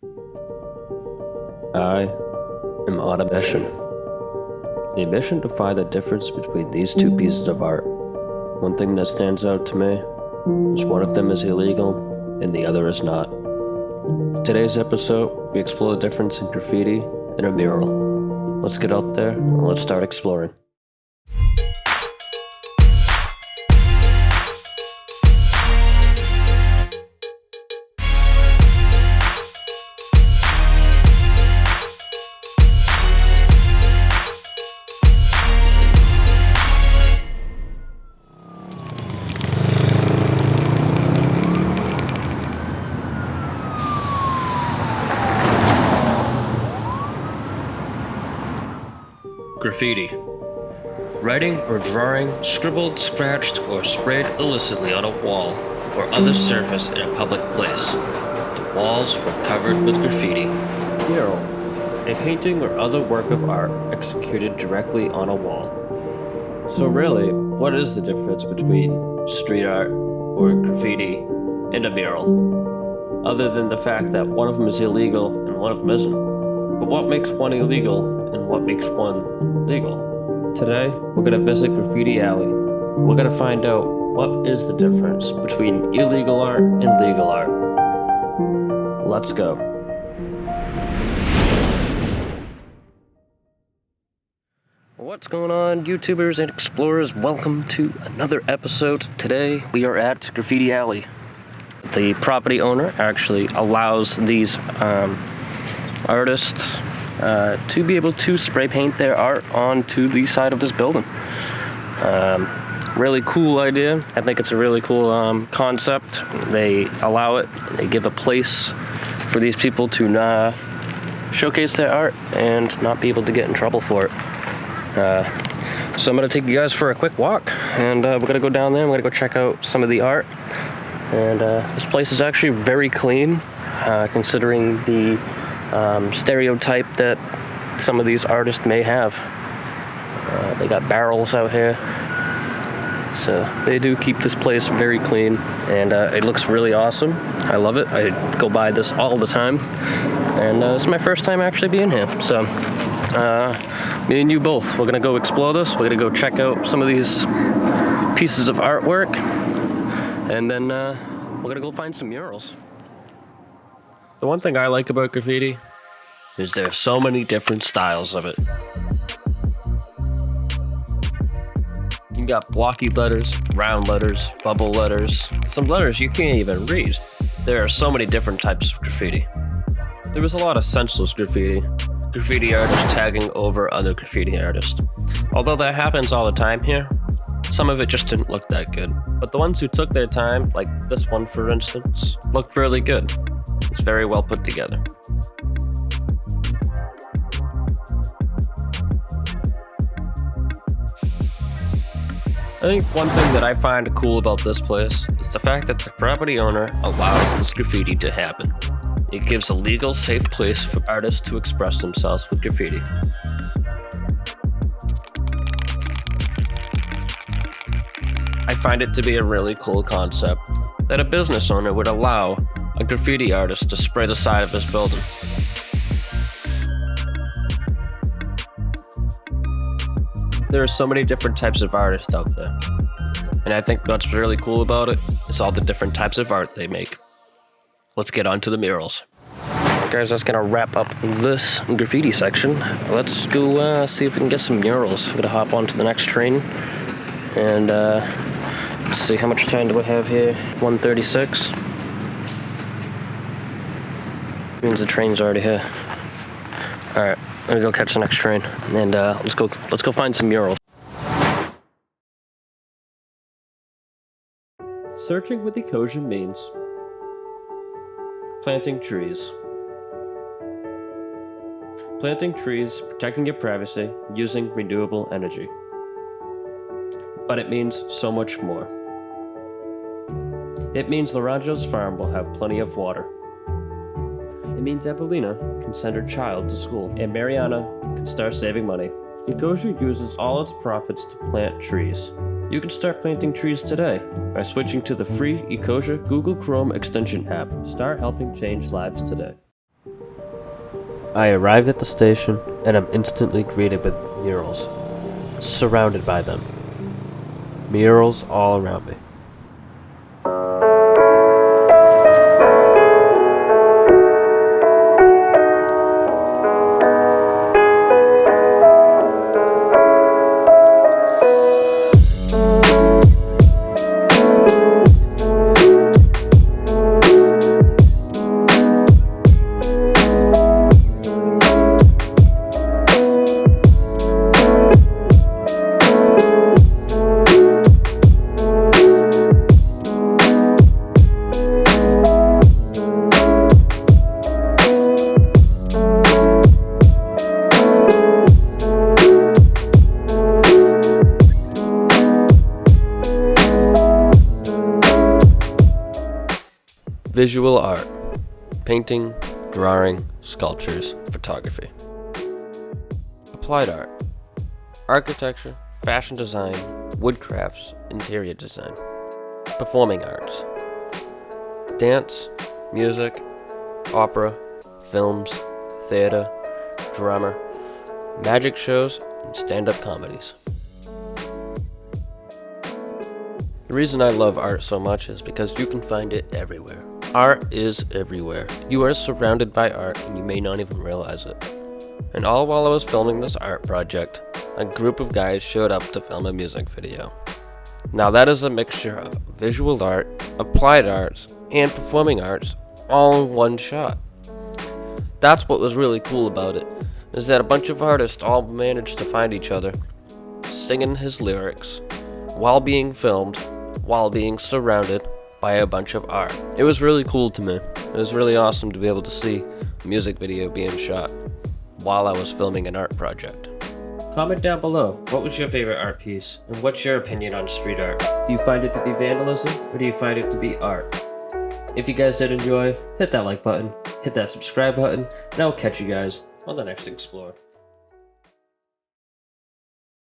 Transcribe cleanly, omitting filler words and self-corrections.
I am on a mission. The mission to find the difference between these two pieces of art. One thing that stands out to me is one of them is illegal and the other is not. In today's episode, we explore the difference in graffiti and a mural. Let's get out there and let's start exploring. Graffiti. Writing or drawing, scribbled, scratched, or sprayed illicitly on a wall or other surface in a public place. The walls were covered with graffiti. Mural. A painting or other work of art executed directly on a wall. So really, what is the difference between street art or graffiti and a mural? Other than the fact that one of them is illegal and one of them isn't. But what makes one illegal and what makes one legal? Today, we're gonna visit Graffiti Alley. We're gonna find out what is the difference between illegal art and legal art. Let's go. What's going on, YouTubers and explorers? Welcome to another episode. Today, we are at Graffiti Alley. The property owner actually allows these artists to be able to spray paint their art onto the side of this building. Really cool idea. I think it's a really cool concept. They allow it. They give a place for these people to showcase their art and not be able to get in trouble for it. So I'm going to take you guys for a quick walk, and we're going to go down there. I'm going to go check out some of the art. And this place is actually very clean, considering the stereotype that some of these artists may have. They got barrels out here, so they do keep this place very clean, and it looks really awesome. I love it. I go by this all the time, and this is my first time actually being here. So me and you both, we're gonna go explore this. We're gonna go check out some of these pieces of artwork, and then we're gonna go find some murals. The one thing I like about graffiti is there are so many different styles of it. You got blocky letters, round letters, bubble letters, some letters you can't even read. There are so many different types of graffiti. There was a lot of senseless graffiti artists tagging over other graffiti artists. Although that happens all the time here, some of it just didn't look that good. But the ones who took their time, like this one for instance, looked really good. It's very well put together. I think one thing that I find cool about this place is the fact that the property owner allows this graffiti to happen. It gives a legal, safe place for artists to express themselves with graffiti. I find it to be a really cool concept that a business owner would allow a graffiti artist to spray the side of his building. There are so many different types of artists out there, and I think what's really cool about it is all the different types of art they make. Let's get on to the murals. Guys, that's gonna wrap up this graffiti section. Let's go see if we can get some murals. I'm gonna hop onto the next train, and let's see, how much time do I have here? 1:36. Means the train's already here. All right, I'm gonna go catch the next train, and let's go find some murals. Searching with Ecosia means planting trees. Planting trees, protecting your privacy, using renewable energy. But it means so much more. It means Laranjo's farm will have plenty of water. It means Evelina can send her child to school, and Mariana can start saving money. Ecosia uses all its profits to plant trees. You can start planting trees today by switching to the free Ecosia Google Chrome extension app. Start helping change lives today. I arrived at the station and am instantly greeted with murals. Surrounded by them. Murals all around me. Visual art. Painting, drawing, sculptures, photography. Applied art. Architecture, fashion design, woodcrafts, interior design. Performing arts. Dance, music, opera, films, theater, drama, magic shows, and stand-up comedies. The reason I love art so much is because you can find it everywhere. Art is everywhere. You are surrounded by art and you may not even realize it. And all while I was filming this art project, a group of guys showed up to film a music video. Now that is a mixture of visual art, applied arts, and performing arts all in one shot. That's what was really cool about it, is that a bunch of artists all managed to find each other, singing his lyrics, while being filmed, while being surrounded by a bunch of art. It was really cool to me. It was really awesome to be able to see a music video being shot while I was filming an art project. Comment down below, what was your favorite art piece, and what's your opinion on street art? Do you find it to be vandalism, or do you find it to be art? If you guys did enjoy, hit that like button, hit that subscribe button, and I'll catch you guys on the next Explore.